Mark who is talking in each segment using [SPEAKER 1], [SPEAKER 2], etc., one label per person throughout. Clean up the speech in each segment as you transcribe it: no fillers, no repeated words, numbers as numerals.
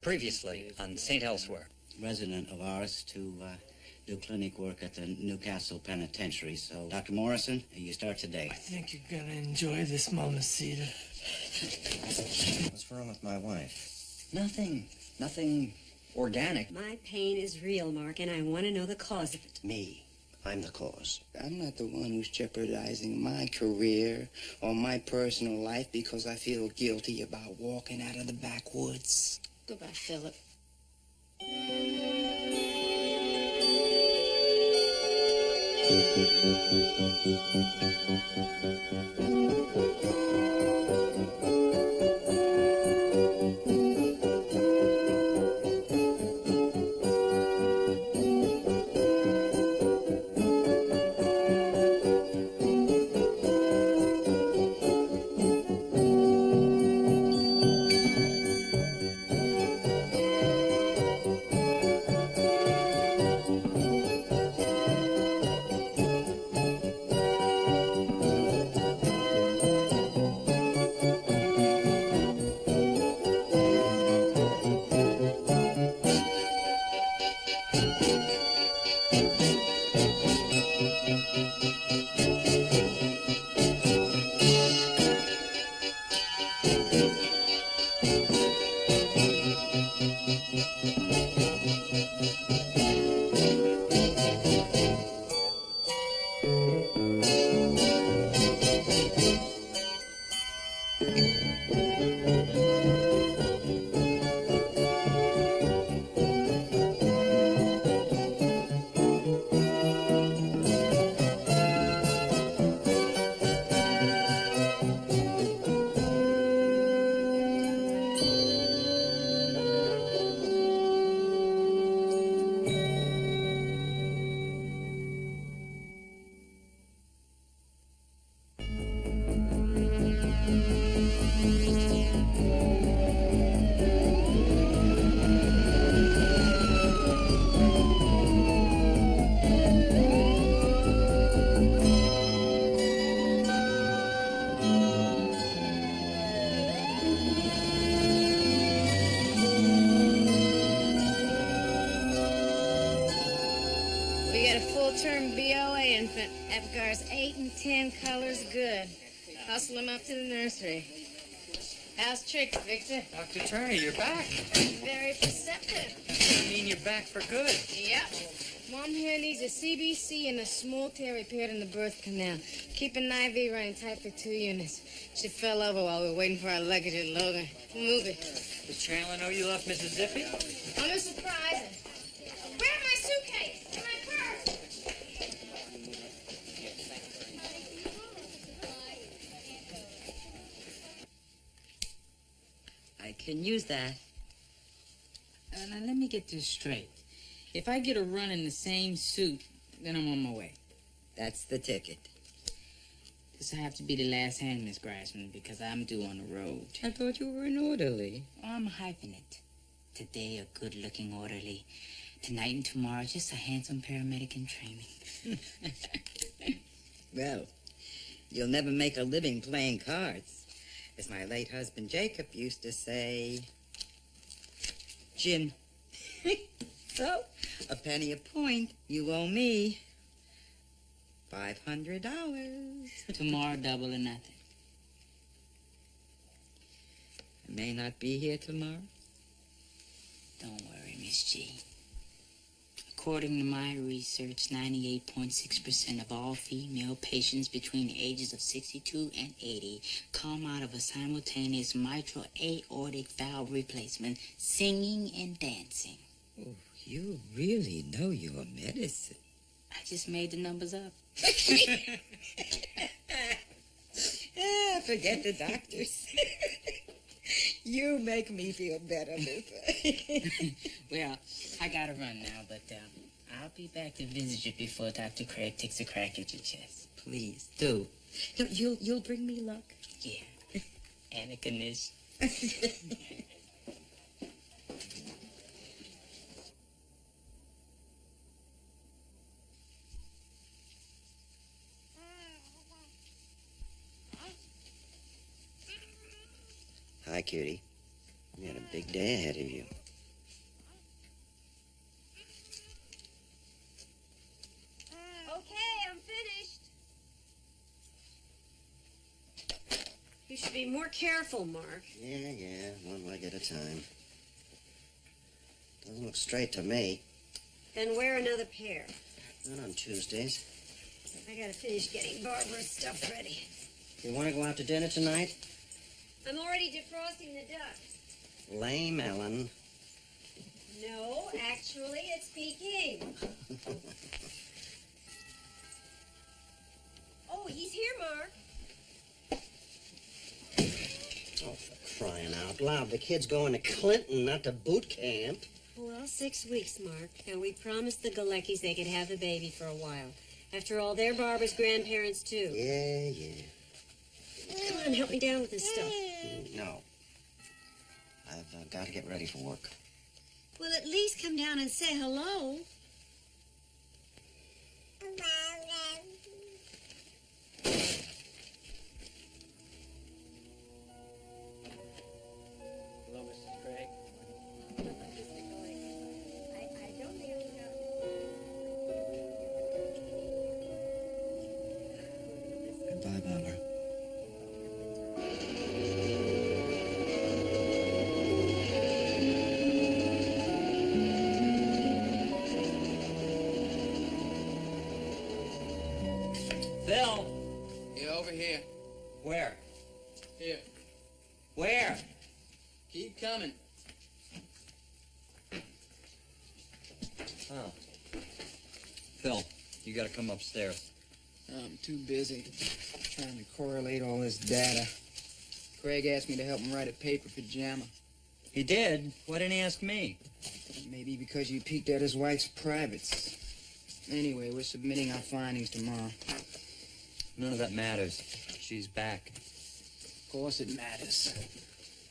[SPEAKER 1] Previously on St. Elsewhere.
[SPEAKER 2] Resident of ours to do clinic work at the Newcastle Penitentiary. So, Dr. Morrison, you start today.
[SPEAKER 3] I think you're gonna enjoy this, Mamacita.
[SPEAKER 4] What's wrong with my wife?
[SPEAKER 1] Nothing organic.
[SPEAKER 5] My pain is real, Mark, and I want to know the cause of it.
[SPEAKER 4] Me. I'm the cause.
[SPEAKER 6] I'm not the one who's jeopardizing my career or my personal life because I feel guilty about walking out of the backwoods.
[SPEAKER 5] Goodbye, Philip.
[SPEAKER 7] We got a full-term BOA infant. Apgar's 8 and 10 colors good. Hustle him up to the nursery. How's tricks, Victor?
[SPEAKER 1] Dr. Turner, you're back.
[SPEAKER 7] Very perceptive.
[SPEAKER 1] I mean, you're back for good.
[SPEAKER 7] Yep. Mom here needs a CBC and a small tear repaired in the birth canal. Keep an IV running tight for 2 units. She fell over while we were waiting for our luggage at Logan. Move it.
[SPEAKER 1] Does Chandler know you left Mississippi?
[SPEAKER 7] I'm a surprise. Where my suitcase? And my purse?
[SPEAKER 8] I can use that. Now, let me get this straight. If I get a run in the same suit, then I'm on my way.
[SPEAKER 2] That's the ticket.
[SPEAKER 8] This will have to be the last hand, Miss Grassman, because I'm due on the road.
[SPEAKER 2] I thought you were an orderly.
[SPEAKER 8] Oh, I'm hyping it. Today, a good-looking orderly. Tonight and tomorrow, just a handsome paramedic in training.
[SPEAKER 2] Well, you'll never make a living playing cards. As my late husband Jacob used to say, gin. So, a penny a point, you owe me $500.
[SPEAKER 8] Tomorrow, double or nothing.
[SPEAKER 2] I may not be here tomorrow.
[SPEAKER 8] Don't worry, Miss G. According to my research, 98.6% of all female patients between the ages of 62 and 80 come out of a simultaneous mitral aortic valve replacement, singing and dancing.
[SPEAKER 2] Oh, you really know your medicine.
[SPEAKER 8] I just made the numbers up.
[SPEAKER 2] Forget the doctors. You make me feel better, Luther.
[SPEAKER 8] Well, I gotta run now, but I'll be back to visit you before Dr. Craig takes a crack at your chest.
[SPEAKER 2] Please do. You'll bring me luck.
[SPEAKER 8] Yeah. And a Ganesh.
[SPEAKER 4] Hi, cutie. You got a big day ahead of you.
[SPEAKER 5] should be more careful, Mark.
[SPEAKER 4] Yeah, one leg at a time. Doesn't look straight to me.
[SPEAKER 5] Then wear another pair.
[SPEAKER 4] Not on Tuesdays.
[SPEAKER 5] I gotta finish getting Barbara's stuff ready.
[SPEAKER 4] You want to go out to dinner tonight?
[SPEAKER 5] I'm already defrosting the ducks.
[SPEAKER 4] Lame, Ellen.
[SPEAKER 5] No, actually, it's Peking. Oh, he's here, Mark.
[SPEAKER 4] Oh, for crying out loud. The kid's going to Clinton, not to boot camp.
[SPEAKER 5] Well, 6 weeks, Mark. And we promised the Galeckis they could have the baby for a while. After all, they're Barbara's grandparents, too.
[SPEAKER 4] Yeah.
[SPEAKER 5] Come on, help me down with this stuff.
[SPEAKER 4] No. I've got to get ready for work.
[SPEAKER 5] Well, at least come down and say hello.
[SPEAKER 1] Hello, Mrs. Craig.
[SPEAKER 4] Goodbye, Barbara.
[SPEAKER 1] Phil!
[SPEAKER 3] Yeah, over here.
[SPEAKER 1] Where?
[SPEAKER 3] Here.
[SPEAKER 1] Where?
[SPEAKER 3] Keep coming.
[SPEAKER 1] Oh. Phil, you gotta come upstairs.
[SPEAKER 6] I'm too busy trying to correlate all this data. Craig asked me to help him write a paper for JAMA.
[SPEAKER 1] He did? Why didn't he ask me?
[SPEAKER 6] Maybe because you peeked at his wife's privates. Anyway, we're submitting our findings tomorrow.
[SPEAKER 1] None of that matters. She's back.
[SPEAKER 6] Of course it matters.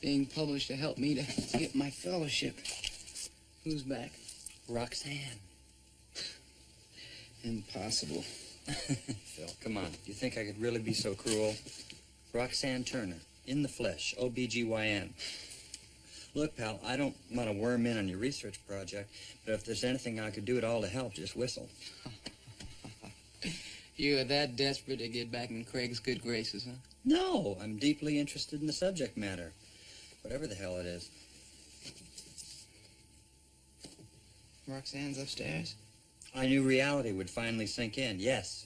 [SPEAKER 6] Being published to help me to get my fellowship. Who's back?
[SPEAKER 1] Roxanne.
[SPEAKER 6] Impossible.
[SPEAKER 1] Phil, come on. You think I could really be so cruel? Roxanne Turner, in the flesh, OBGYN. Look, pal, I don't want to worm in on your research project, but if there's anything I could do at all to help, just whistle.
[SPEAKER 6] You're that desperate to get back in Craig's good graces, huh?
[SPEAKER 1] No, I'm deeply interested in the subject matter. Whatever the hell it is.
[SPEAKER 6] Roxanne's upstairs?
[SPEAKER 1] I knew reality would finally sink in, yes.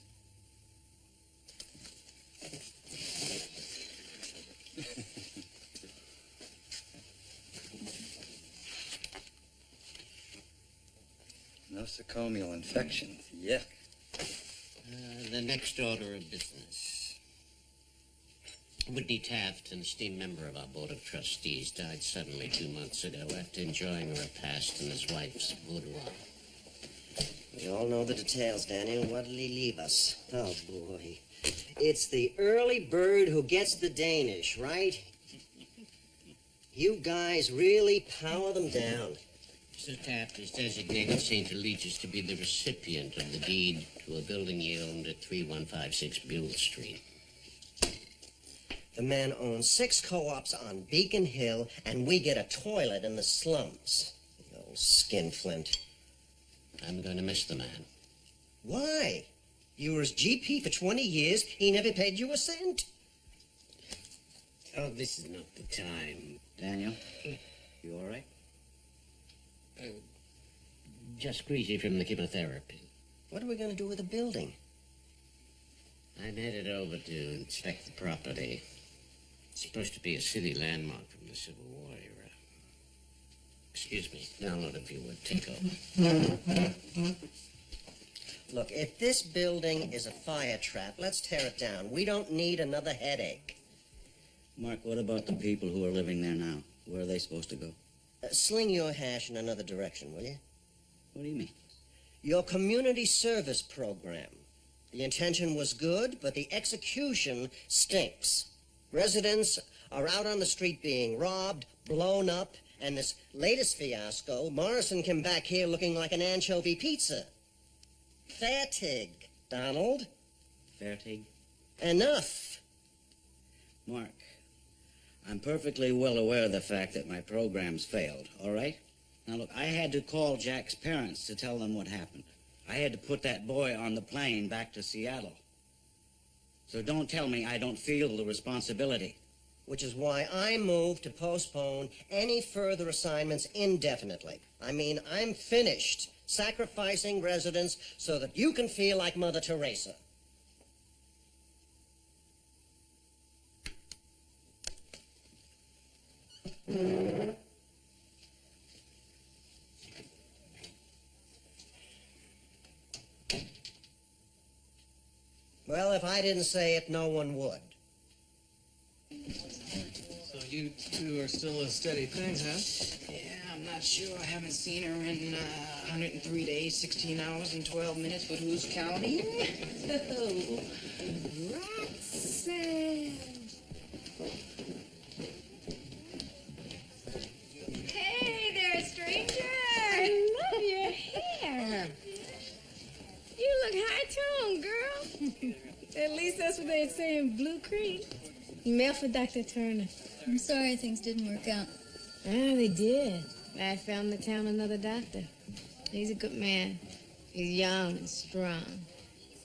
[SPEAKER 1] Nosocomial infection. Yuck.
[SPEAKER 9] The next order of business. Whitney Taft, an esteemed member of our Board of Trustees, died suddenly 2 months ago after enjoying a repast in his wife's boudoir.
[SPEAKER 4] We all know the details, Daniel. What did he leave us? Oh, boy. It's the early bird who gets the Danish, right? You guys really power them down.
[SPEAKER 9] Mr. Taft has designated St. Eligius to be the recipient of the deed to a building he owned at 3156 Buell Street.
[SPEAKER 4] The man owns 6 co-ops on Beacon Hill, and we get a toilet in the slums. The old skinflint.
[SPEAKER 9] I'm going to miss the man.
[SPEAKER 4] Why? You were his GP for 20 years. He never paid you a cent.
[SPEAKER 9] Oh, this is not the time.
[SPEAKER 2] Daniel, you all right?
[SPEAKER 9] Just greasy from the chemotherapy.
[SPEAKER 4] What are we going to do with the building?
[SPEAKER 9] I'm headed over to inspect the property. It's supposed to be a city landmark from the Civil War era. Excuse me. Download if you would. Take over.
[SPEAKER 4] Look, if this building is a fire trap, let's tear it down. We don't need another headache.
[SPEAKER 2] Mark, what about the people who are living there now? Where are they supposed to go?
[SPEAKER 4] Sling your hash in another direction, will you?
[SPEAKER 2] What do you mean?
[SPEAKER 4] Your community service program. The intention was good, but the execution stinks. Residents are out on the street being robbed, blown up, and this latest fiasco, Morrison came back here looking like an anchovy pizza. Fairtig, Donald.
[SPEAKER 2] Fairtig?
[SPEAKER 4] Enough.
[SPEAKER 2] Mark, I'm perfectly well aware of the fact that my program's failed, all right? Now, look, I had to call Jack's parents to tell them what happened. I had to put that boy on the plane back to Seattle. So don't tell me I don't feel the responsibility.
[SPEAKER 4] which is why I move to postpone any further assignments indefinitely. I mean, I'm finished sacrificing residents so that you can feel like Mother Teresa. Well, if I didn't say it, no one would.
[SPEAKER 3] So you two are still a steady thing, huh? Yeah, I'm not sure. I haven't seen her in 103 days, 16 hours, and 12 minutes, but who's counting?
[SPEAKER 7] Roxanne. Hey there, stranger. I love your hair. You look high-toned, girl. At least that's what they'd say in Blue Creek. You mail for Dr. Turner.
[SPEAKER 10] I'm sorry things didn't work out.
[SPEAKER 7] Ah, they did. I found the town another doctor. He's a good man. He's young and strong.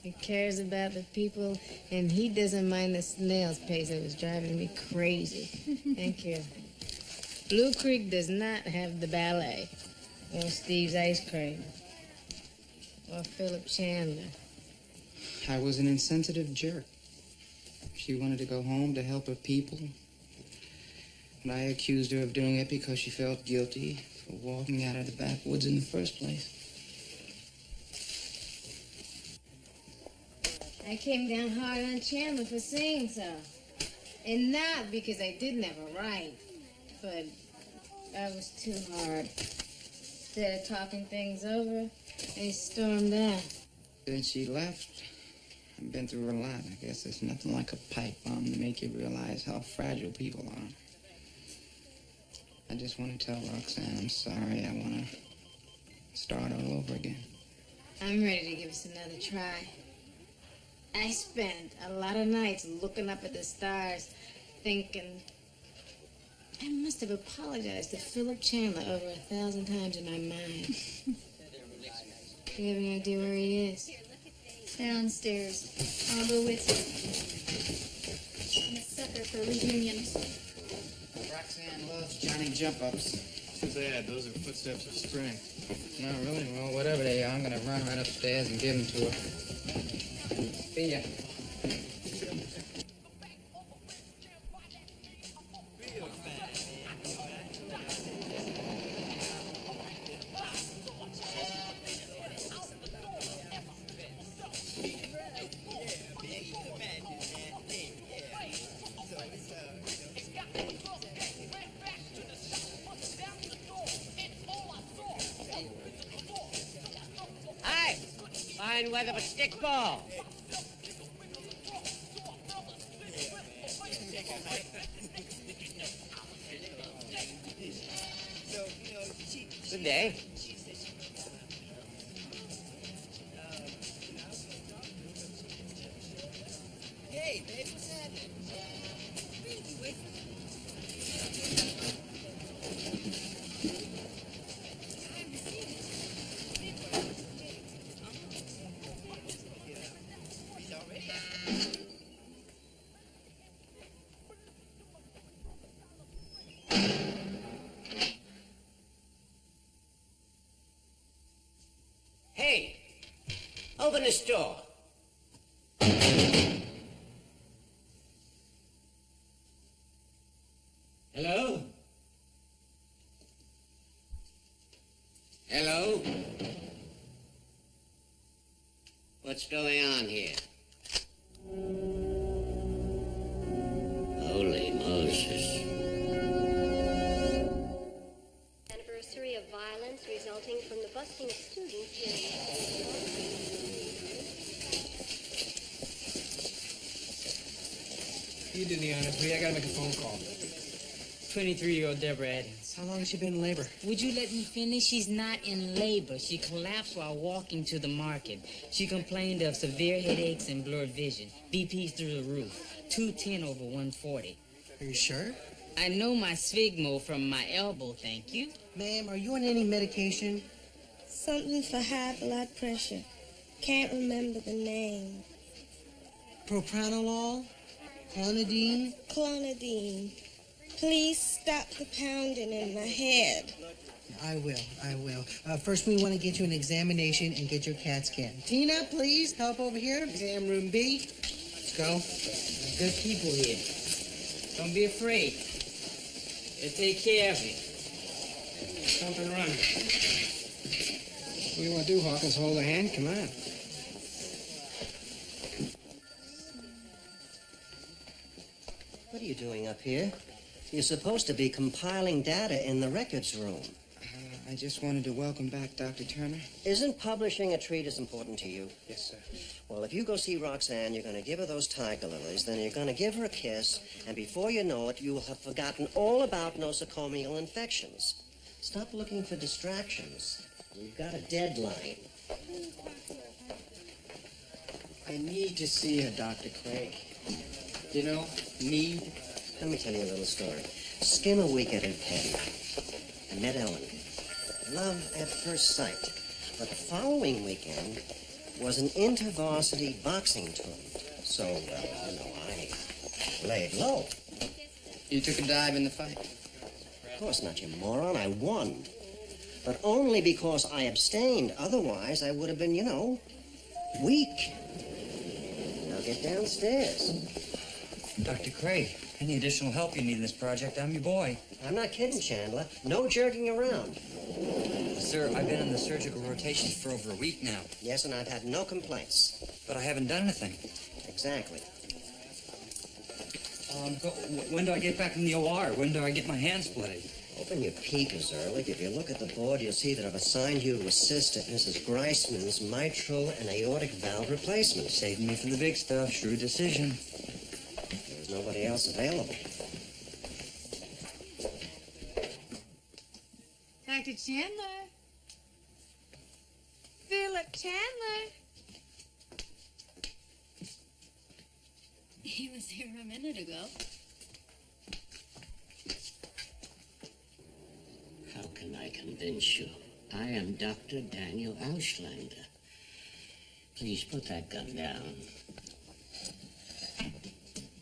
[SPEAKER 7] He cares about the people, and he doesn't mind the snail's pace that was driving me crazy. Thank you. Blue Creek does not have the ballet, or Steve's ice cream, or Philip Chandler.
[SPEAKER 6] I was an insensitive jerk. She wanted to go home to help her people. And I accused her of doing it because she felt guilty for walking out of the backwoods in the first place.
[SPEAKER 7] I came down hard on Chandler for saying so. And not because I didn't have a right, but I was too hard. Instead of talking things over, I stormed out.
[SPEAKER 6] Then she left. I've been through a lot. I guess there's nothing like a pipe bomb to make you realize how fragile people are. I just want to tell Roxanne I'm sorry. I want to start all over again.
[SPEAKER 7] I'm ready to give us another try. I spent a lot of nights looking up at the stars, thinking, I must have apologized to Philip Chandler over 1,000 times in my mind. Do you have any idea where he is?
[SPEAKER 10] Downstairs. I'll go with you. I'm a sucker for reunions.
[SPEAKER 6] Roxanne loves Johnny jump-ups.
[SPEAKER 3] Too bad. Those are footsteps of strength.
[SPEAKER 6] No, really? Well, whatever they are, I'm going to run right upstairs and give them to her. See ya.
[SPEAKER 9] Hi! Fine weather, but stickball. Good day.
[SPEAKER 4] Hey, babe, what's happening?
[SPEAKER 9] Hey! Open this door. Hello? Hello? What's going on here? Holy Moses.
[SPEAKER 5] Anniversary of violence resulting from the busing of students
[SPEAKER 3] You do the honors, please. I gotta make a phone call. 23-year-old Deborah Adams. How long has she been in labor?
[SPEAKER 8] Would you let me finish? She's not in labor. She collapsed while walking to the market. She complained of severe headaches and blurred vision. BP's through the roof. 210 over 140.
[SPEAKER 11] Are you sure?
[SPEAKER 8] I know my Sphygmo from my elbow, thank you.
[SPEAKER 11] Ma'am, are you on any medication?
[SPEAKER 7] Something for high blood pressure. Can't remember the name.
[SPEAKER 11] Propranolol? Clonidine?
[SPEAKER 12] Clonidine. Please stop the pounding in my head.
[SPEAKER 11] I will. First, we want to get you an examination and get your CAT scan. Tina, please, help over here. Exam room B. Let's go.
[SPEAKER 3] Good people here. Don't be afraid. They'll take care of you. Something wrong.
[SPEAKER 6] What do you want to do, Hawkins? Hold a hand? Come on.
[SPEAKER 4] What are you doing up here? You're supposed to be compiling data in the records room.
[SPEAKER 6] I just wanted to welcome back Dr. Turner.
[SPEAKER 4] Isn't publishing a treatise important to you?
[SPEAKER 6] Yes, sir.
[SPEAKER 4] Well, if you go see Roxanne, you're going to give her those tiger lilies, then you're going to give her a kiss, and before you know it, you will have forgotten all about nosocomial infections. Stop looking for distractions. We've got a deadline.
[SPEAKER 6] I need to see her, Dr. Craig. You know, need.
[SPEAKER 4] Let me tell you a little story. Skim a week at Penn. I met Ellen. Love at first sight. But the following weekend was an inter-varsity boxing tournament. So, I laid low.
[SPEAKER 6] You took a dive in the fight?
[SPEAKER 4] Of course not, you moron. I won. But only because I abstained. Otherwise, I would have been, weak. Now get downstairs.
[SPEAKER 1] Dr. Craig, any additional help you need in this project, I'm your boy.
[SPEAKER 4] I'm not kidding, Chandler. No jerking around.
[SPEAKER 1] Sir, I've been on the surgical rotation for over a week now.
[SPEAKER 4] Yes, and I've had no complaints.
[SPEAKER 1] But I haven't done anything.
[SPEAKER 4] Exactly.
[SPEAKER 1] When do I get back in the OR? When do I get my hand splitted?
[SPEAKER 4] Open your peepers, Ehrlich. If you look at the board, you'll see that I've assigned you to assist at Mrs. Greisman's mitral and aortic valve replacement.
[SPEAKER 1] Saving me for the big stuff. Shrewd decision.
[SPEAKER 4] There was nobody else available.
[SPEAKER 7] Dr. Chandler. Philip Chandler.
[SPEAKER 5] He was here a minute ago.
[SPEAKER 9] How can I convince you? I am Dr. Daniel Auslander. Please put that gun down.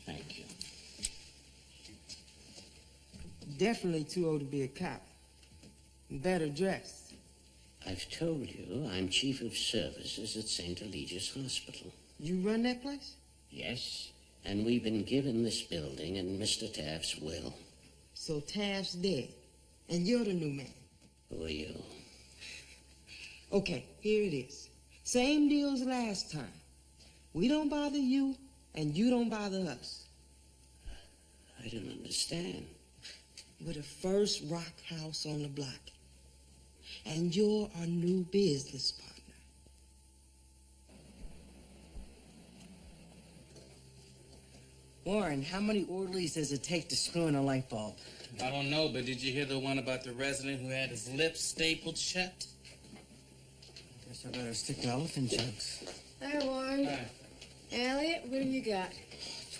[SPEAKER 9] Thank you.
[SPEAKER 6] Definitely too old to be a cop. Better dressed.
[SPEAKER 9] I've told you I'm Chief of Services at St. Eligius Hospital.
[SPEAKER 6] You run that place?
[SPEAKER 9] Yes, and we've been given this building in Mr. Taft's will.
[SPEAKER 6] So Taft's dead, and you're the new man.
[SPEAKER 9] Who are you?
[SPEAKER 6] Okay, here it is. Same deal as last time. We don't bother you, and you don't bother us.
[SPEAKER 9] I don't understand.
[SPEAKER 6] We're the first rock house on the block. And you're our new business partner. Warren, how many orderlies does it take to screw in a light bulb?
[SPEAKER 3] I don't know, but did you hear the one about the resident who had his lips stapled shut?
[SPEAKER 6] Guess I better stick to elephant jokes.
[SPEAKER 7] Hi, Warren.
[SPEAKER 3] Hi.
[SPEAKER 7] Elliot, what have you got?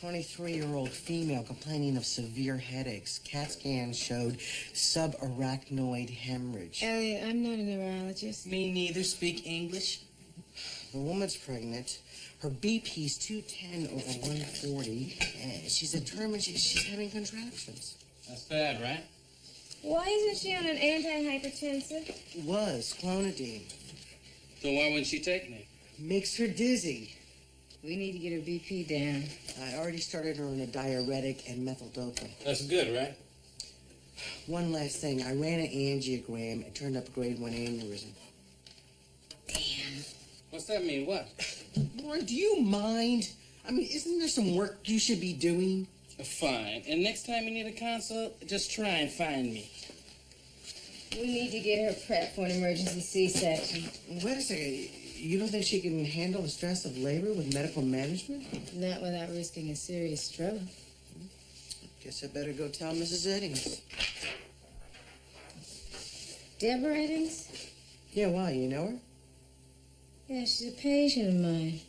[SPEAKER 6] 23-year-old female complaining of severe headaches. CAT scan showed subarachnoid hemorrhage.
[SPEAKER 7] Elliot, I'm not a neurologist.
[SPEAKER 3] Me neither. Speak English.
[SPEAKER 6] The woman's pregnant. Her BP's 210 over 140. And she's determined she's having contractions.
[SPEAKER 3] That's bad, right?
[SPEAKER 7] Why isn't she on an antihypertensive?
[SPEAKER 6] Was clonidine.
[SPEAKER 3] So why wasn't she taking it?
[SPEAKER 6] Makes her dizzy.
[SPEAKER 7] We need to get her BP down.
[SPEAKER 6] I already started her on a diuretic and methyldoping.
[SPEAKER 3] That's good, right?
[SPEAKER 6] One last thing. I ran an angiogram. It turned up a grade 1 aneurysm.
[SPEAKER 7] Damn.
[SPEAKER 3] What's that mean? What?
[SPEAKER 6] Warren, do you mind? I mean, isn't there some work you should be doing?
[SPEAKER 3] Fine. And next time you need a consult, just try and find me.
[SPEAKER 7] We need to get her prepped for an emergency C-section.
[SPEAKER 6] Wait a second. You don't think she can handle the stress of labor with medical management?
[SPEAKER 7] Not without risking a serious stroke.
[SPEAKER 6] Guess I better go tell Mrs. Eddings.
[SPEAKER 7] Deborah Eddings?
[SPEAKER 6] Yeah, why? You know her?
[SPEAKER 7] Yeah, she's a patient of mine.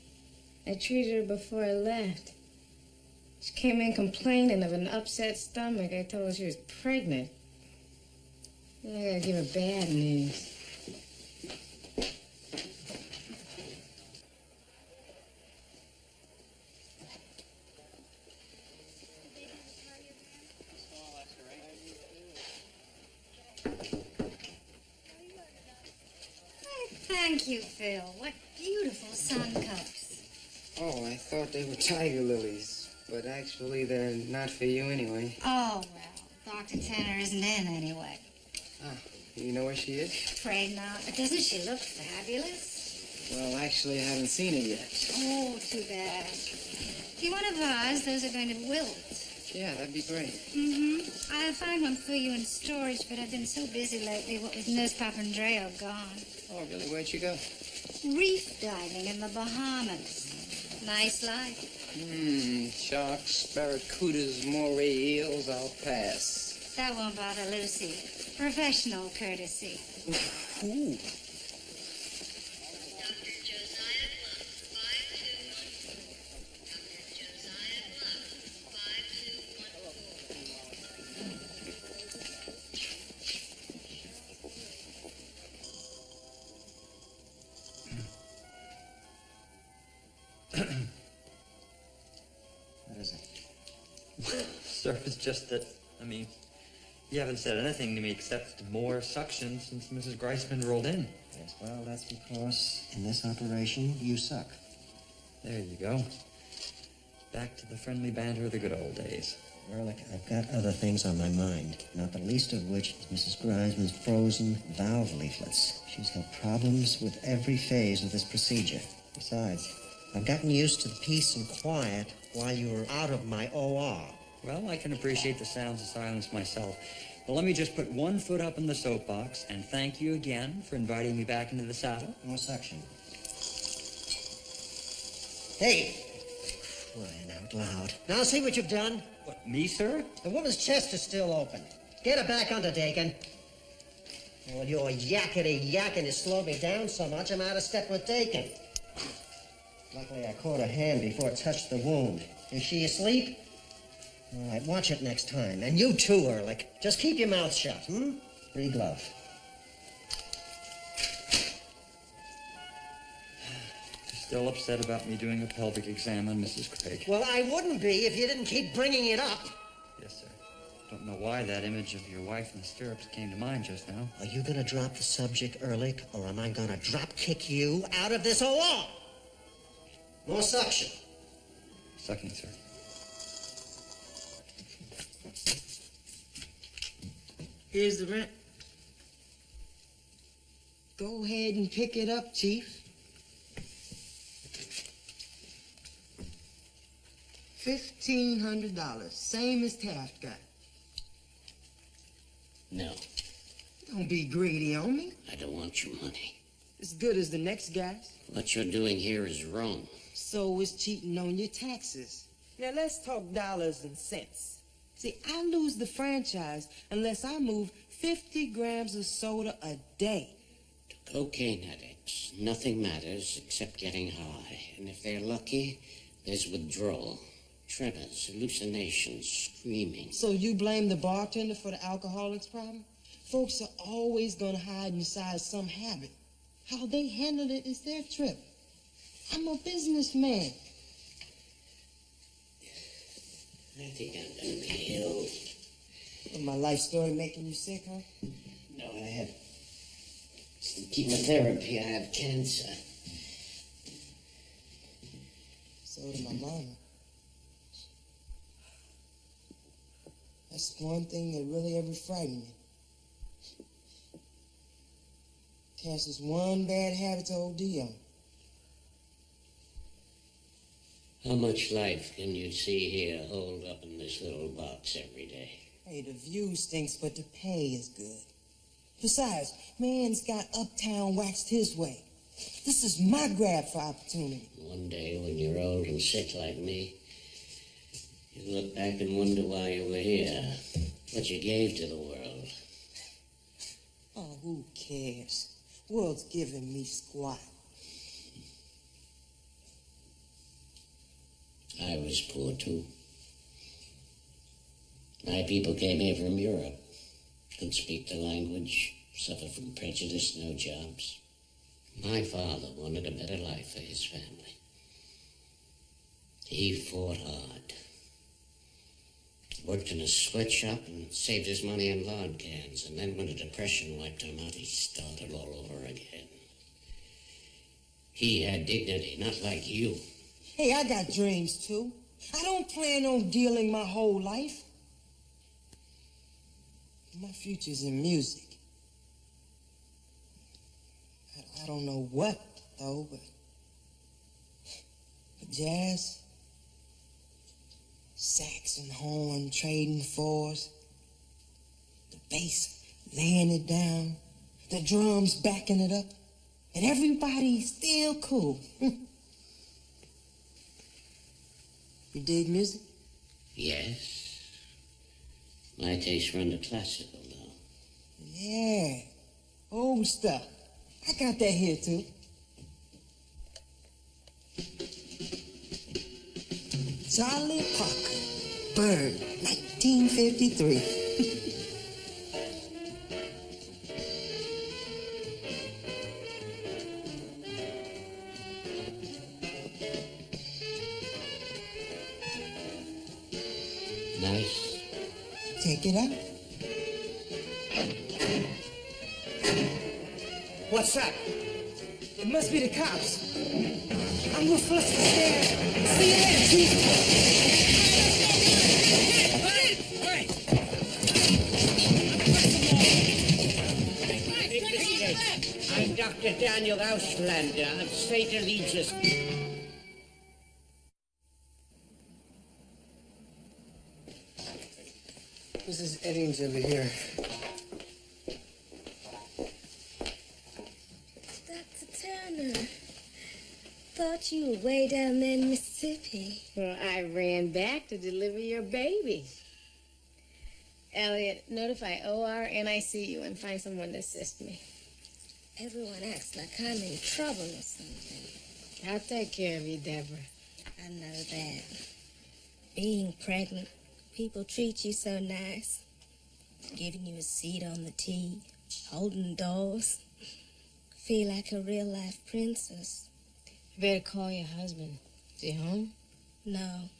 [SPEAKER 7] I treated her before I left. She came in complaining of an upset stomach. I told her she was pregnant. I gotta give her bad news.
[SPEAKER 13] Thank you, Phil. What beautiful sun cups.
[SPEAKER 6] Oh, I thought they were tiger lilies, but actually they're not for you anyway.
[SPEAKER 13] Oh, well, Dr. Tanner isn't in anyway.
[SPEAKER 6] Ah, you know where she is?
[SPEAKER 13] Afraid not. But doesn't she look fabulous?
[SPEAKER 6] Well, actually, I haven't seen her yet.
[SPEAKER 13] Oh, too bad. If you want a vase, those are going to wilt.
[SPEAKER 6] Yeah, that'd be great.
[SPEAKER 13] Mm-hmm. I'll find one for you in storage, but I've been so busy lately, what with Nurse Papandreou gone.
[SPEAKER 6] Oh, really? Where'd you go?
[SPEAKER 13] Reef diving in the Bahamas. Nice life.
[SPEAKER 6] Sharks, barracudas, moray eels, I'll pass.
[SPEAKER 13] That won't bother Lucy. Professional courtesy.
[SPEAKER 6] Ooh.
[SPEAKER 1] What is it? Sir, it's just that, I mean, you haven't said anything to me except more suction since Mrs. Greisman rolled in.
[SPEAKER 4] Yes, well, that's because in this operation, you suck.
[SPEAKER 1] There you go. Back to the friendly banter of the good old days.
[SPEAKER 4] Ehrlich, I've got other things on my mind, not the least of which is Mrs. Greisman's frozen valve leaflets. She's had problems with every phase of this procedure. Besides, I've gotten used to the peace and quiet while you were out of my OR.
[SPEAKER 1] Well, I can appreciate the sounds of silence myself. But let me just put one foot up in the soapbox and thank you again for inviting me back into the saddle.
[SPEAKER 4] More suction. Hey! Crying out loud. Now see what you've done?
[SPEAKER 1] What, me, sir?
[SPEAKER 4] The woman's chest is still open. Get her back, Undertaken. Well, your yakety-yakking has slowed me down so much I'm out of step with Dakin. Luckily, I caught her hand before it touched the wound. Is she asleep? All right, watch it next time. And you too, Ehrlich. Just keep your mouth shut, Re-glove.
[SPEAKER 1] You're still upset about me doing a pelvic exam on Mrs. Craig?
[SPEAKER 4] Well, I wouldn't be if you didn't keep bringing it up.
[SPEAKER 1] Yes, sir. Don't know why that image of your wife in the stirrups came to mind just now.
[SPEAKER 4] Are you gonna drop the subject, Ehrlich, or am I gonna drop-kick you out of this OR? More suction.
[SPEAKER 1] Sucking, sir.
[SPEAKER 11] Here's the rent. Go ahead and pick it up, Chief. $1,500, same as Taft got.
[SPEAKER 9] No,
[SPEAKER 11] Don't be greedy on me.
[SPEAKER 9] I don't want your money.
[SPEAKER 11] As good as the next guy's.
[SPEAKER 9] What you're doing here is wrong.
[SPEAKER 11] So is cheating on your taxes. Now let's talk dollars and cents. See, I lose the franchise unless I move 50 grams of soda a day.
[SPEAKER 9] To cocaine addicts, nothing matters except getting high. And if they're lucky, there's withdrawal, tremors, hallucinations, screaming.
[SPEAKER 11] So you blame the bartender for the alcoholic's problem? Folks are always gonna hide inside some habit. How they handle it is their trip. I'm a businessman.
[SPEAKER 9] I think I'm gonna be ill.
[SPEAKER 11] Is my life story making you sick, huh?
[SPEAKER 9] No, I have chemotherapy. I have cancer.
[SPEAKER 11] So did my mama. That's one thing that really ever frightened me. Cancer's one bad habit to OD on.
[SPEAKER 9] How much life can you see here holed up in this little box every day?
[SPEAKER 11] Hey, the view stinks, but the pay is good. Besides, man's got uptown waxed his way. This is my grab for opportunity.
[SPEAKER 9] One day when you're old and sick like me, you look back and wonder why you were here, what you gave to the world.
[SPEAKER 11] Oh, who cares? World's giving me squat.
[SPEAKER 9] I was poor too. My people came here from Europe. Couldn't speak the language, suffered from prejudice, no jobs. My father wanted a better life for his family. He fought hard. Worked in a sweatshop and saved his money in lard cans. And then when the Depression wiped him out, he started all over again. He had dignity, not like you.
[SPEAKER 11] Hey, I got dreams, too. I don't plan on dealing my whole life. My future's in music. I don't know what, though, but jazz, sax and horn trading fours, the bass laying it down, the drums backing it up, and everybody's still cool. You dig music?
[SPEAKER 9] Yes. My tastes run to classical, though.
[SPEAKER 11] Yeah, old stuff. I got that here, too. Charlie Parker, Bird, 1953.
[SPEAKER 9] Nice.
[SPEAKER 11] Take it up. What's up? It must be the cops. I'm gonna flush the stairs. See you later, Chief.
[SPEAKER 9] I'm Dr. Daniel Auslander of St. Eligius.
[SPEAKER 4] Mrs. Eddings over here.
[SPEAKER 12] Dr. Turner, thought you were way down there in Mississippi.
[SPEAKER 7] Well, I ran back to deliver your baby. Elliot, notify OR, NICU, and find someone to assist me.
[SPEAKER 12] Everyone acts like I'm in trouble or something.
[SPEAKER 7] I'll take care of you, Deborah.
[SPEAKER 12] I know that. Being pregnant, people treat you so nice. Giving you a seat on the T, holding doors. Feel like a real-life princess.
[SPEAKER 7] You better call your husband. Is he home?
[SPEAKER 12] No.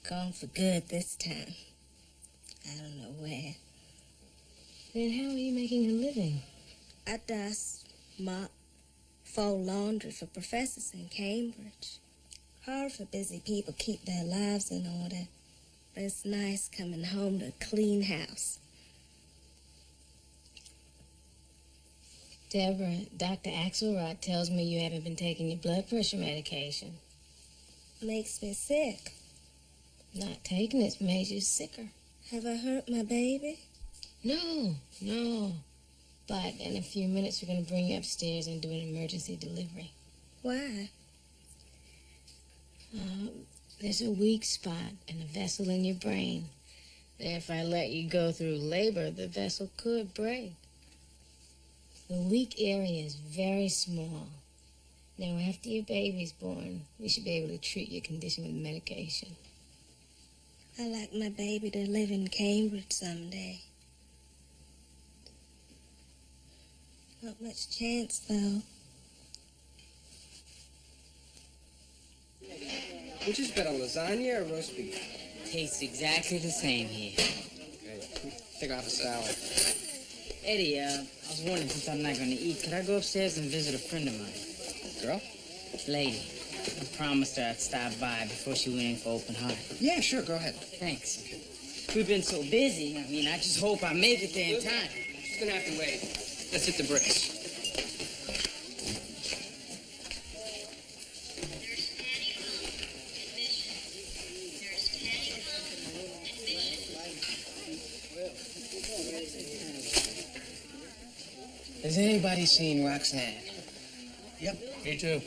[SPEAKER 12] Gone for good this time. I don't know where.
[SPEAKER 7] Then how are you making a living?
[SPEAKER 12] I dust, mop, fold laundry for professors in Cambridge. Hard for busy people keep their lives in order. But it's nice coming home to a clean house.
[SPEAKER 7] Deborah, Dr. Axelrod tells me you haven't been taking your blood pressure medication.
[SPEAKER 12] Makes me sick.
[SPEAKER 7] Not taking it's made you sicker.
[SPEAKER 12] Have I hurt my baby?
[SPEAKER 7] No. But in a few minutes, we're going to bring you upstairs and do an emergency delivery.
[SPEAKER 12] Why?
[SPEAKER 7] There's a weak spot in a vessel in your brain. If I let you go through labor, the vessel could break. The weak area is very small. Now, after your baby's born, we should be able to treat your condition with medication.
[SPEAKER 12] I like my baby to live in Cambridge someday. Not much chance, though.
[SPEAKER 6] Which is better, lasagna or roast beef?
[SPEAKER 8] Tastes exactly the same here.
[SPEAKER 6] Okay, take off a salad.
[SPEAKER 8] Eddie, I was wondering, since I'm not going to eat, could I go upstairs and visit a friend of mine?
[SPEAKER 6] Girl?
[SPEAKER 8] Lady. I promised her I'd stop by before she went in for open heart.
[SPEAKER 6] Yeah, sure, go ahead.
[SPEAKER 8] Thanks. We've been so busy. I mean, I just hope I make it there in time.
[SPEAKER 6] She's gonna have to wait. Let's hit the bricks.
[SPEAKER 3] Has anybody seen Roxanne?
[SPEAKER 6] Yep, me too.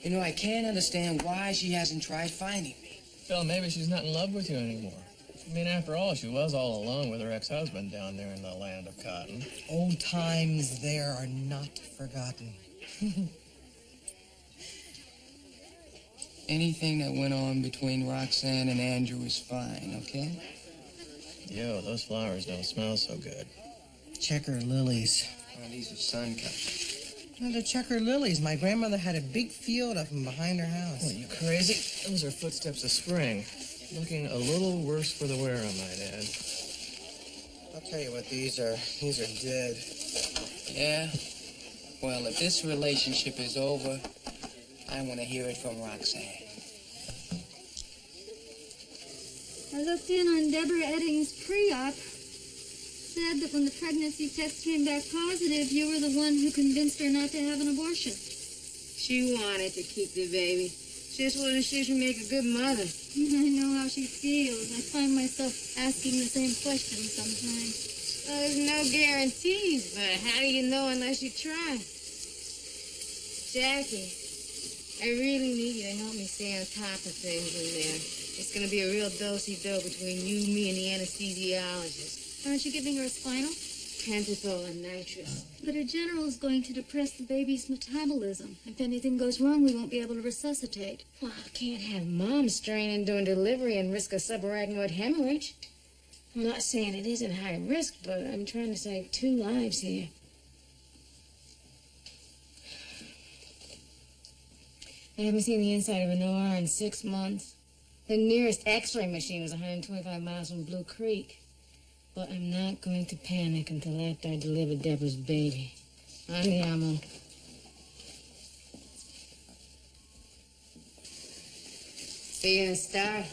[SPEAKER 3] You know, I can't understand why she hasn't tried finding me.
[SPEAKER 14] Well, maybe she's not in love with you anymore. I mean, after all, she was all alone with her ex-husband down there in the land of cotton.
[SPEAKER 11] Old times there are not forgotten.
[SPEAKER 6] Anything that went on between Roxanne and Andrew is fine, okay?
[SPEAKER 14] Yo, those flowers don't smell so good.
[SPEAKER 11] Checker lilies.
[SPEAKER 6] Oh, these are sun-cut.
[SPEAKER 11] No, they're checker lilies. My grandmother had a big field of them behind her house.
[SPEAKER 14] What, you crazy? Those are footsteps of spring. Looking a little worse for the wear, I might add.
[SPEAKER 11] I'll tell you what these are. These are dead.
[SPEAKER 6] Yeah? Well, if this relationship is over, I want to hear it from Roxanne.
[SPEAKER 13] I looked in on Deborah Eddings' pre-op. Said that when the pregnancy test came back positive, you were the one who convinced her not to have an abortion.
[SPEAKER 7] She wanted to keep the baby. Just wasn't sure she'd make a good mother.
[SPEAKER 13] I know how she feels. I find myself asking the same question sometimes.
[SPEAKER 7] Well, there's no guarantees, but how do you know unless you try? Jackie, I really need you to help me stay on top of things in there. It's going to be a real do-si-do between you, me, and the anesthesiologist.
[SPEAKER 13] Aren't you giving her a spinal?
[SPEAKER 7] Pantopol and nitrous.
[SPEAKER 13] But a general is going to depress the baby's metabolism. If anything goes wrong, we won't be able to resuscitate.
[SPEAKER 7] Well, I can't have Mom straining during delivery and risk a subarachnoid hemorrhage. I'm not saying it isn't high risk, but I'm trying to save 2 lives here. I haven't seen the inside of an OR in 6 months. The nearest X-ray machine is 125 miles from Blue Creek. But I'm not going to panic until after I deliver Deborah's baby. Andiamo. See you in a star.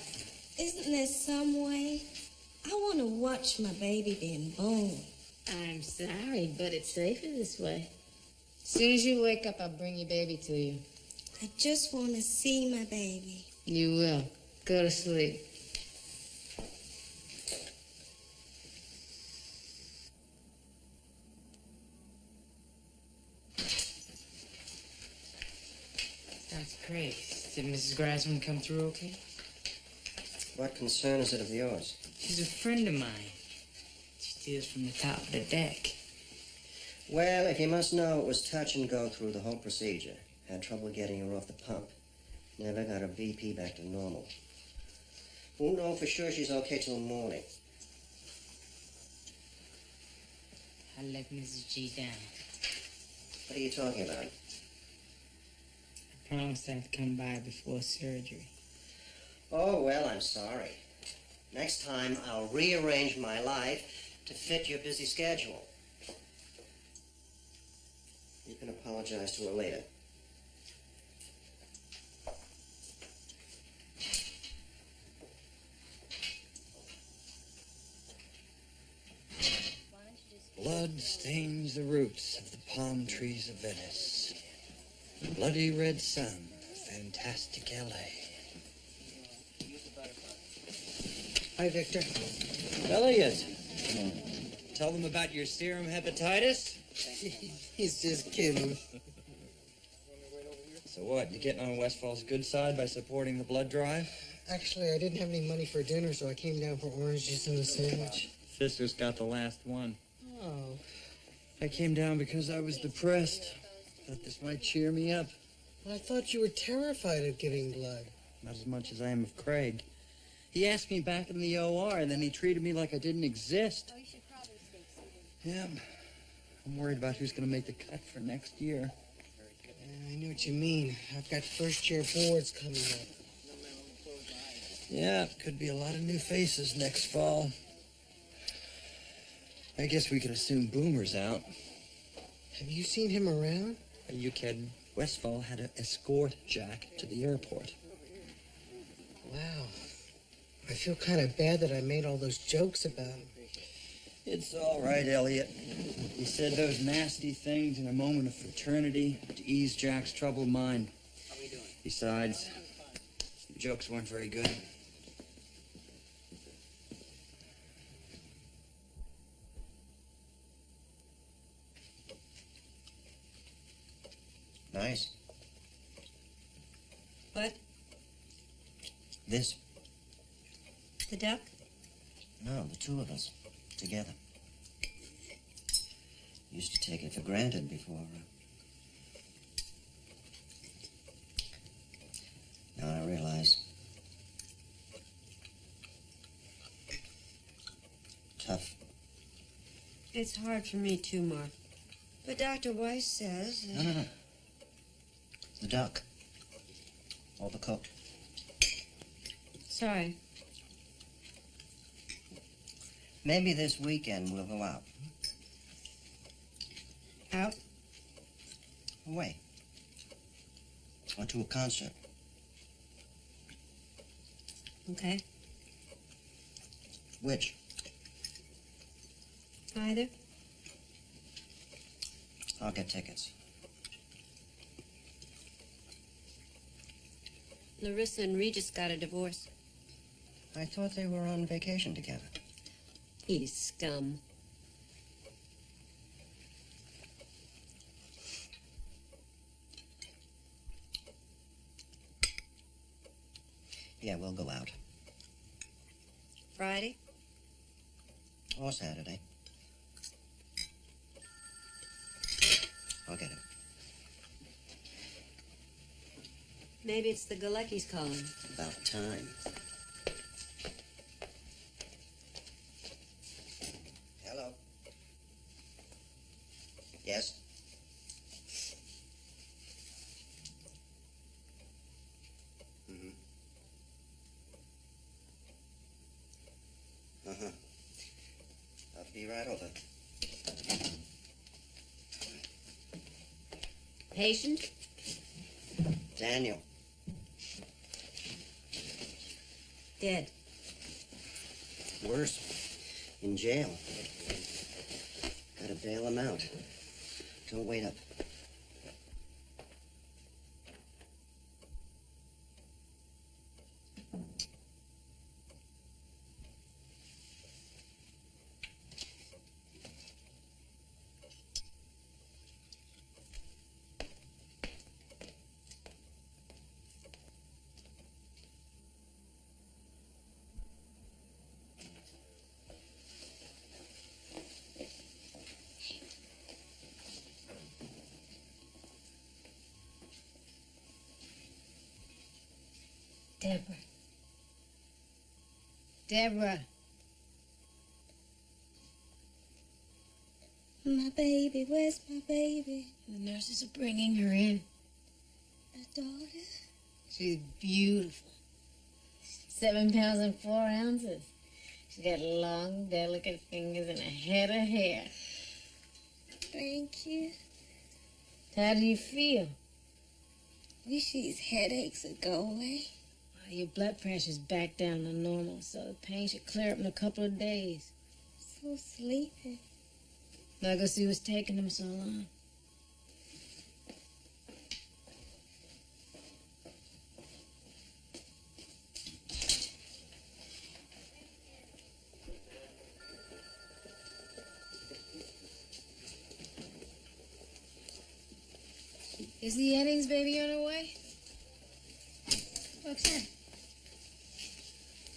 [SPEAKER 12] Isn't there some way? I want to watch my baby being born.
[SPEAKER 7] I'm sorry, but it's safer this way. As soon as you wake up, I'll bring your baby to you.
[SPEAKER 12] I just want to see my baby.
[SPEAKER 7] You will. Go to sleep. That's great. Did Mrs. Grassman come through okay?
[SPEAKER 4] What concern is it of yours?
[SPEAKER 8] She's a friend of mine. She steals from the top of the deck.
[SPEAKER 4] Well, if you must know, it was touch and go through the whole procedure. Had trouble getting her off the pump. Never got her BP back to normal. Won't know for sure she's okay till morning.
[SPEAKER 8] I let Mrs. G down.
[SPEAKER 4] What are you talking about?
[SPEAKER 8] I promised I'd come by before surgery.
[SPEAKER 4] Oh, well, I'm sorry. Next time, I'll rearrange my life to fit your busy schedule. You can apologize to her later.
[SPEAKER 1] Blood stains the roots of the palm trees of Venice. Bloody red sun, fantastic L.A. Hi, Victor. Elliot. Tell them about your serum hepatitis?
[SPEAKER 11] He's just kidding.
[SPEAKER 1] So what, you getting on Westfall's good side by supporting the blood drive?
[SPEAKER 11] Actually, I didn't have any money for dinner, so I came down for orange juice and a sandwich.
[SPEAKER 1] Sister's got the last one.
[SPEAKER 11] Oh.
[SPEAKER 1] I came down because I was depressed. Thought this might cheer me up.
[SPEAKER 11] I thought you were terrified of giving blood.
[SPEAKER 1] Not as much as I am of Craig. He asked me back in the OR, and then he treated me like I didn't exist.
[SPEAKER 5] Oh, you should probably stay seated.
[SPEAKER 1] Yeah, I'm worried about who's going to make the cut for next year.
[SPEAKER 11] I know what you mean. I've got first-year boards coming up.
[SPEAKER 1] Yeah, could be a lot of new faces next fall. I guess we can assume Boomer's out.
[SPEAKER 11] Have you seen him around?
[SPEAKER 1] Are you kidding? Westfall had to escort Jack to the airport.
[SPEAKER 11] Wow. I feel kind of bad that I made all those jokes about him.
[SPEAKER 1] It's all right, Elliot. He said those nasty things in a moment of fraternity to ease Jack's troubled mind. Besides, the jokes weren't very good.
[SPEAKER 4] Nice.
[SPEAKER 12] What?
[SPEAKER 4] This?
[SPEAKER 12] The duck?
[SPEAKER 4] No, the two of us. Together. Used to take it for granted before. Now I realize. Tough.
[SPEAKER 12] It's hard for me too, Mark. But Dr. Weiss says...
[SPEAKER 4] No. The duck. Or the cook.
[SPEAKER 12] Sorry.
[SPEAKER 4] Maybe this weekend we'll go out.
[SPEAKER 12] Out?
[SPEAKER 4] Away. Or to a concert.
[SPEAKER 5] Okay.
[SPEAKER 4] Which?
[SPEAKER 5] Either.
[SPEAKER 4] I'll get tickets.
[SPEAKER 5] Larissa and Regis got a divorce.
[SPEAKER 4] I thought they were on vacation together.
[SPEAKER 5] He's scum.
[SPEAKER 4] Yeah, we'll go out.
[SPEAKER 5] Friday?
[SPEAKER 4] Or Saturday. I'll get it.
[SPEAKER 5] Maybe it's the Galeckis calling.
[SPEAKER 4] About time. Hello. Yes? Mm-hmm. Uh-huh. I'll be right over.
[SPEAKER 5] Patient?
[SPEAKER 4] Daniel.
[SPEAKER 5] Dead.
[SPEAKER 4] Worse. In jail. Gotta bail him out. Don't wait up.
[SPEAKER 7] Deborah. Deborah.
[SPEAKER 12] My baby, where's my baby?
[SPEAKER 7] The nurses are bringing her in.
[SPEAKER 12] My daughter?
[SPEAKER 7] She's beautiful. 7 pounds and 4 ounces. She's got long, delicate fingers and a head of hair.
[SPEAKER 12] Thank you.
[SPEAKER 7] How do you feel?
[SPEAKER 12] Wish these headaches would go away.
[SPEAKER 7] Well, your blood pressure's back down to normal, so the pain should clear up in a couple of days.
[SPEAKER 12] So sleepy.
[SPEAKER 7] Now go see what's taking them so long. Is the Eddings baby on her way?
[SPEAKER 13] Roxanne,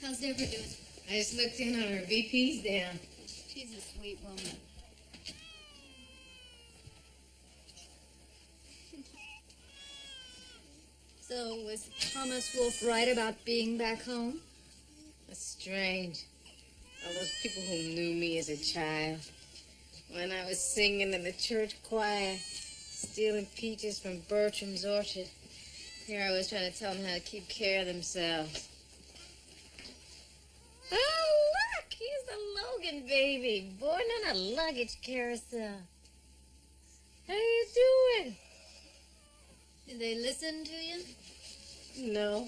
[SPEAKER 13] how's Deborah doing?
[SPEAKER 7] I just looked in on her. BP's down.
[SPEAKER 13] She's a sweet woman. So, was Thomas Wolfe right about being back home?
[SPEAKER 7] That's strange. All those people who knew me as a child. When I was singing in the church choir, stealing peaches from Bertram's orchard. Here I was trying to tell them how to keep care of themselves. Oh, look! Here's the Logan baby, born on a luggage carousel. How you doing?
[SPEAKER 13] Did they listen to you?
[SPEAKER 7] No.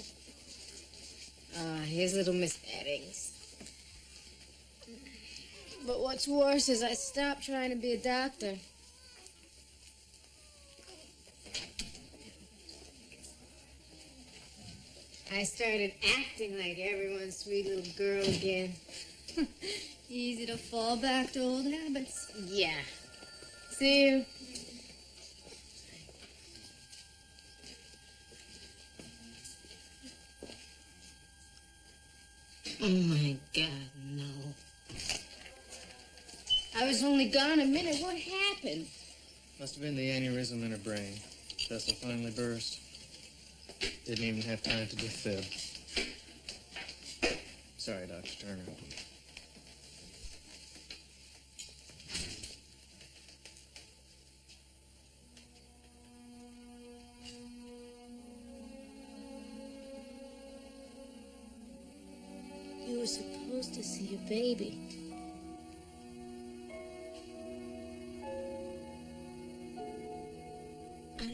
[SPEAKER 7] Ah, here's little Miss Eddings. But what's worse is I stopped trying to be a doctor. I started acting like everyone's sweet little girl again.
[SPEAKER 13] Easy to fall back to old habits.
[SPEAKER 7] Yeah. See you. Oh my God, no. I was only gone a minute. What happened?
[SPEAKER 14] Must have been the aneurysm in her brain. Vessel finally burst. Didn't even have time to defib. Sorry, Dr. Turner.
[SPEAKER 7] You were supposed to see your baby. I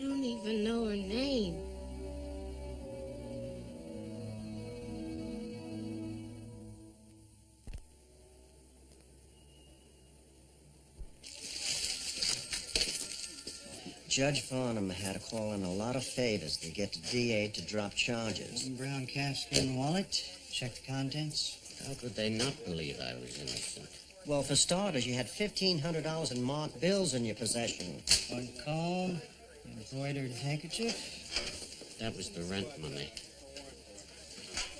[SPEAKER 7] even know her name.
[SPEAKER 4] Judge Farnham had to call in a lot of favors to get the DA to drop charges.
[SPEAKER 15] Brown calfskin wallet. Check the contents.
[SPEAKER 9] How could they not believe I was innocent?
[SPEAKER 4] Well, for starters, you had $1,500 in marked bills in your possession.
[SPEAKER 15] One comb, embroidered handkerchief.
[SPEAKER 9] That was the rent money.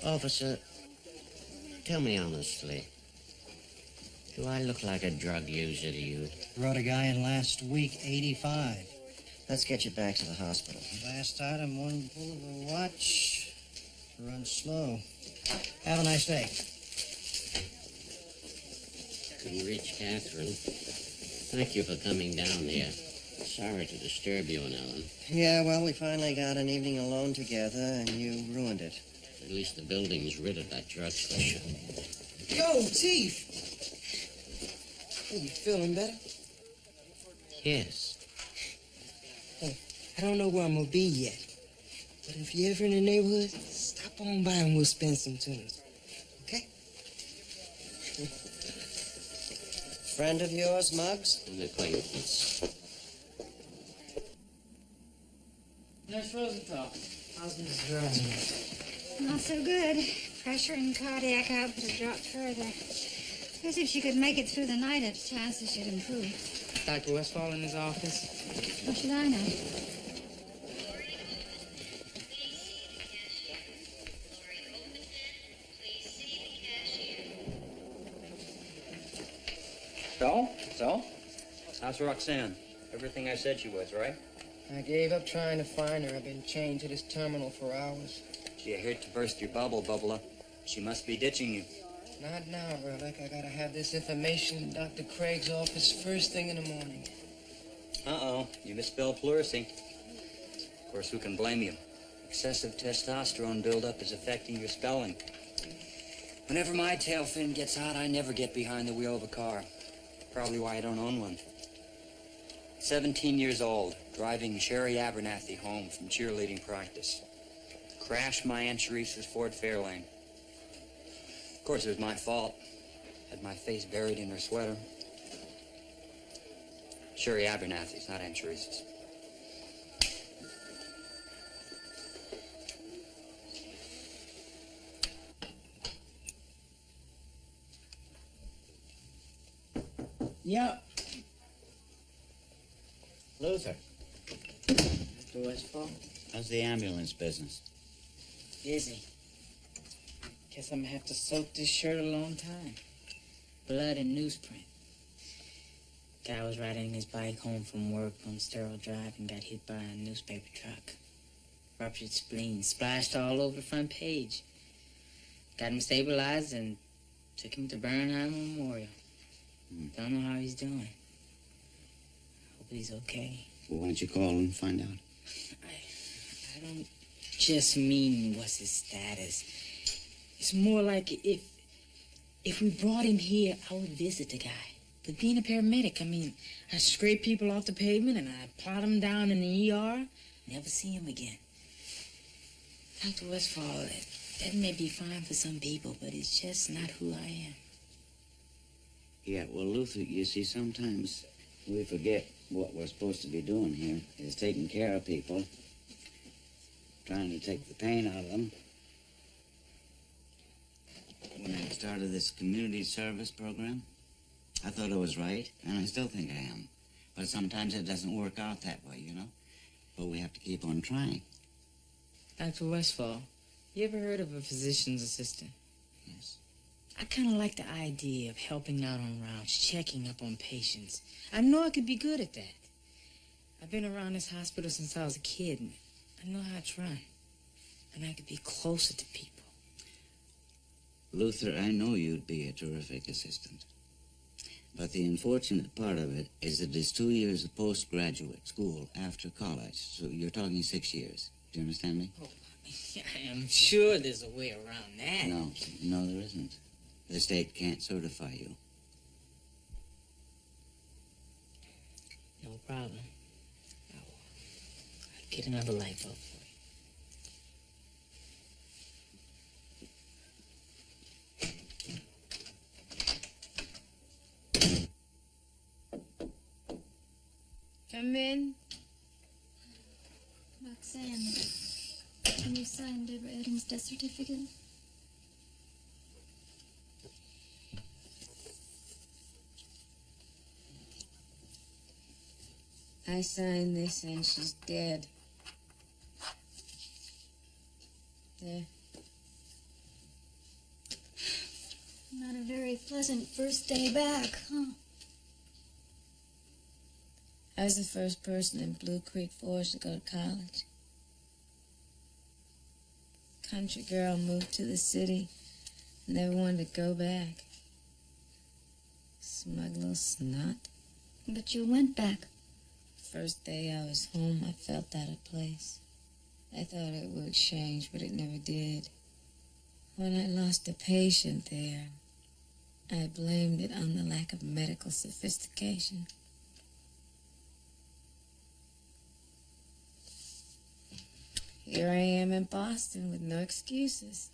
[SPEAKER 9] Officer, tell me honestly, do I look like a drug user to you?
[SPEAKER 15] Brought a guy in last week, 85.
[SPEAKER 4] Let's get you back to the hospital.
[SPEAKER 15] Last item, one pull of a watch. Run slow. Have a nice day.
[SPEAKER 9] Couldn't reach Catherine. Thank you for coming down here. Sorry to disturb you and Ellen.
[SPEAKER 4] Yeah, well, we finally got an evening alone together, and you ruined it.
[SPEAKER 9] At least the building's rid of that drug slasher.
[SPEAKER 11] Yo, Chief! Are you feeling better?
[SPEAKER 9] Yes.
[SPEAKER 11] Hey, I don't know where I'm gonna be yet. But if you're ever in the neighborhood, stop on by and we'll spend some tunes. Okay?
[SPEAKER 4] Friend of yours, Muggs?
[SPEAKER 9] An acquaintance.
[SPEAKER 6] Nurse Rosenthal, how's Mrs. Rosen?
[SPEAKER 13] Not so good. Pressure and cardiac output have dropped further. Guess if she could make it through the night, its chances should improve.
[SPEAKER 6] Dr. Westfall in his office?
[SPEAKER 13] How should I know?
[SPEAKER 1] So? How's Roxanne? Everything I said she was, right?
[SPEAKER 6] I gave up trying to find her. I've been chained to this terminal for hours.
[SPEAKER 1] Gee, I hate to burst your bubble, Bubbler. She must be ditching you.
[SPEAKER 6] Not now, Relic. I gotta have this information in Dr. Craig's office first thing in the morning.
[SPEAKER 1] Uh-oh, you misspelled pleurisy. Of course, who can blame you? Excessive testosterone buildup is affecting your spelling. Whenever my tail fin gets hot, I never get behind the wheel of a car. Probably why I don't own one. 17 years old, driving Sherry Abernathy home from cheerleading practice. Crashed my Aunt Teresa's Ford Fairlane. Of course, it was my fault. Had my face buried in her sweater. Sherry Abernathy's, not Aunt Teresa's.
[SPEAKER 6] Yeah.
[SPEAKER 2] Luther,
[SPEAKER 6] Mr. Westfall?
[SPEAKER 2] how's the ambulance business?
[SPEAKER 8] Busy. Guess I'm gonna have to soak this shirt a long time. Blood and newsprint. Guy was riding his bike home from work on Sterile Drive and got hit by a newspaper truck. Ruptured spleen, splashed all over the front page. Got him stabilized and took him to Bernheim Memorial. Don't know how he's doing. Hope he's okay.
[SPEAKER 2] Well, why don't you call and find out?
[SPEAKER 8] I don't just mean what's his status. It's more like if we brought him here, I would visit the guy. But being a paramedic, I mean, I scrape people off the pavement and I plot them down in the ER, never see him again. Dr. Westfall, that may be fine for some people, but it's just not who I am.
[SPEAKER 2] Yeah, well, Luther, you see, sometimes we forget what we're supposed to be doing here is taking care of people, trying to take the pain out of them. When I started this community service program, I thought I was right, and I still think I am. But sometimes it doesn't work out that way, you know? But we have to keep on trying.
[SPEAKER 8] Dr. Westfall, you ever heard of a physician's assistant?
[SPEAKER 2] Yes.
[SPEAKER 8] I kind of like the idea of helping out on rounds, checking up on patients. I know I could be good at that. I've been around this hospital since I was a kid, and I know how it's run. And I could be closer to people.
[SPEAKER 2] Luther, I know you'd be a terrific assistant. But the unfortunate part of it is that it's 2 years of postgraduate school after college. So you're talking 6 years. Do you understand me?
[SPEAKER 8] Oh, I'm sure there's a way around that.
[SPEAKER 2] No, there isn't. The state can't certify you.
[SPEAKER 8] No problem. I'll get another light bulb for you.
[SPEAKER 7] Come in.
[SPEAKER 10] Roxanne, can you sign Deborah Eddings' death certificate?
[SPEAKER 7] I signed this and she's dead. There.
[SPEAKER 10] Not a very pleasant first day back, huh?
[SPEAKER 7] I was the first person in Blue Creek Forest to go to college. Country girl, moved to the city, never wanted to go back. Smug little snot.
[SPEAKER 10] But you went back.
[SPEAKER 7] First day I was home, I felt out of place. I thought it would change, but it never did. When I lost a patient there, I blamed it on the lack of medical sophistication. Here I am in Boston with no excuses.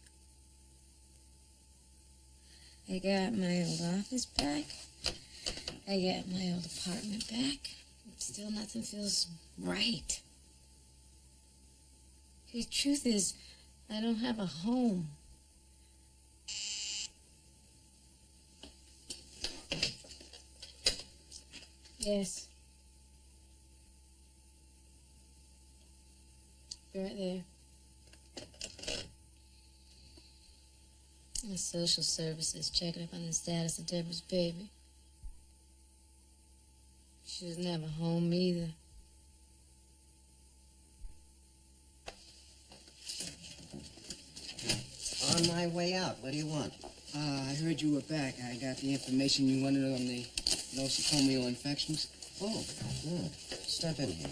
[SPEAKER 7] I got my old office back. I got my old apartment back. Still nothing feels right. The truth is, I don't have a home. Yes. Right there. The social services checking up on the status of Deborah's baby. She doesn't have a home either.
[SPEAKER 4] On my way out. What do you want?
[SPEAKER 6] I heard you were back. I got the information you wanted on the nosocomial infections.
[SPEAKER 4] Oh, good. Step in here.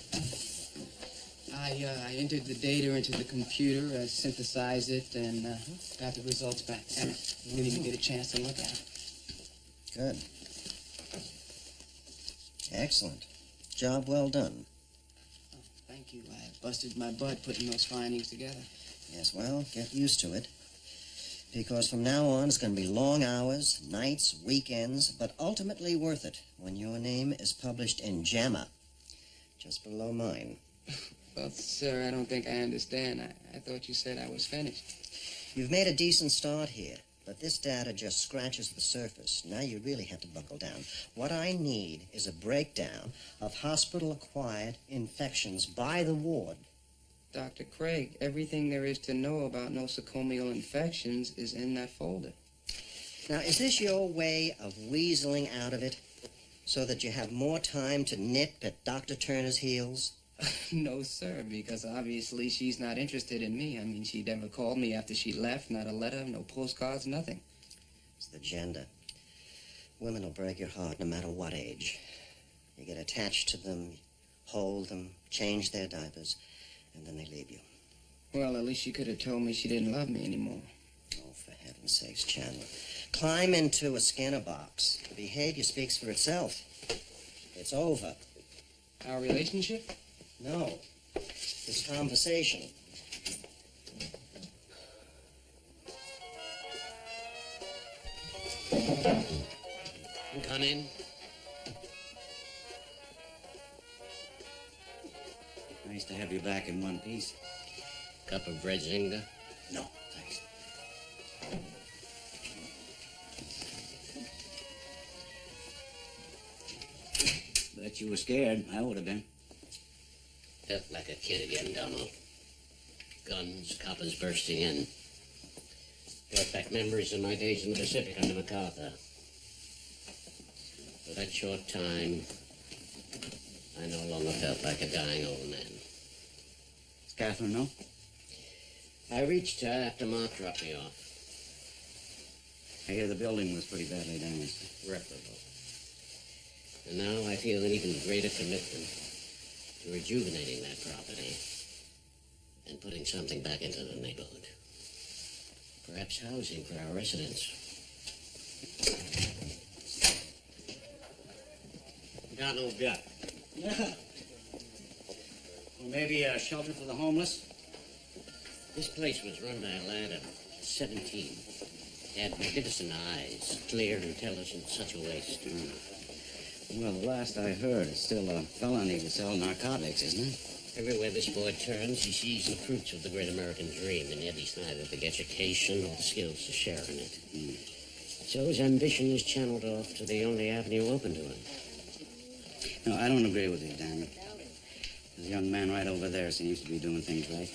[SPEAKER 6] I entered the data into the computer, synthesized it, and got the results back. I didn't even get a chance to look at it.
[SPEAKER 4] Good. Excellent. Job well done.
[SPEAKER 6] Oh, thank you. I busted my butt putting those findings together.
[SPEAKER 4] Yes, well, get used to it. Because from now on, it's going to be long hours, nights, weekends, but ultimately worth it when your name is published in JAMA, just below mine.
[SPEAKER 6] Well, sir, I don't think I understand. I thought you said I was finished.
[SPEAKER 4] You've made a decent start here, but this data just scratches the surface. Now you really have to buckle down. What I need is a breakdown of hospital-acquired infections by the ward.
[SPEAKER 6] Dr. Craig, everything there is to know about nosocomial infections is in that folder.
[SPEAKER 4] Now, is this your way of weaseling out of it so that you have more time to nip at Dr. Turner's heels?
[SPEAKER 6] No, sir, because obviously she's not interested in me. I mean, she never called me after she left, not a letter, no postcards, nothing.
[SPEAKER 4] It's the gender. Women will break your heart no matter what age. You get attached to them, hold them, change their diapers, and then they leave you.
[SPEAKER 6] Well, at least she could have told me she didn't love me anymore.
[SPEAKER 4] Oh, for heaven's sakes, Chandler. Climb into a scanner box. The behavior speaks for itself. It's over.
[SPEAKER 6] Our relationship?
[SPEAKER 4] No. This conversation.
[SPEAKER 9] Come in. Nice to have you back in one piece. Cup of red Zinga?
[SPEAKER 4] No, thanks.
[SPEAKER 9] Bet you were scared. I would have been. Felt like a kid again, Donald. Guns, coppers bursting in. Brought back memories of my days in the Pacific under MacArthur. For that short time, I no longer felt like a dying old man. Does Catherine know? I reached her after Mark dropped me off. I hear the building was pretty badly damaged. Irreparable. And now I feel an even greater commitment to rejuvenating that property and putting something back into the neighborhood. Perhaps housing for our residents. Got no gut. Well,
[SPEAKER 2] Maybe a shelter for the homeless?
[SPEAKER 9] This place was run by a lad of 17. He had magnificent eyes, clear, intelligent, such a waste.
[SPEAKER 2] Well, the last I heard, it's still a felony to sell narcotics, isn't it?
[SPEAKER 9] Everywhere this boy turns, he sees the fruits of the great American dream, and yet he's neither the education or the skills to share in it. So his ambition is channeled off to the only avenue open to him.
[SPEAKER 2] No, I don't agree with you, damn it. There's a young man right over there seems to be doing things right.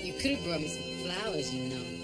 [SPEAKER 8] You could have brought me some flowers, you know.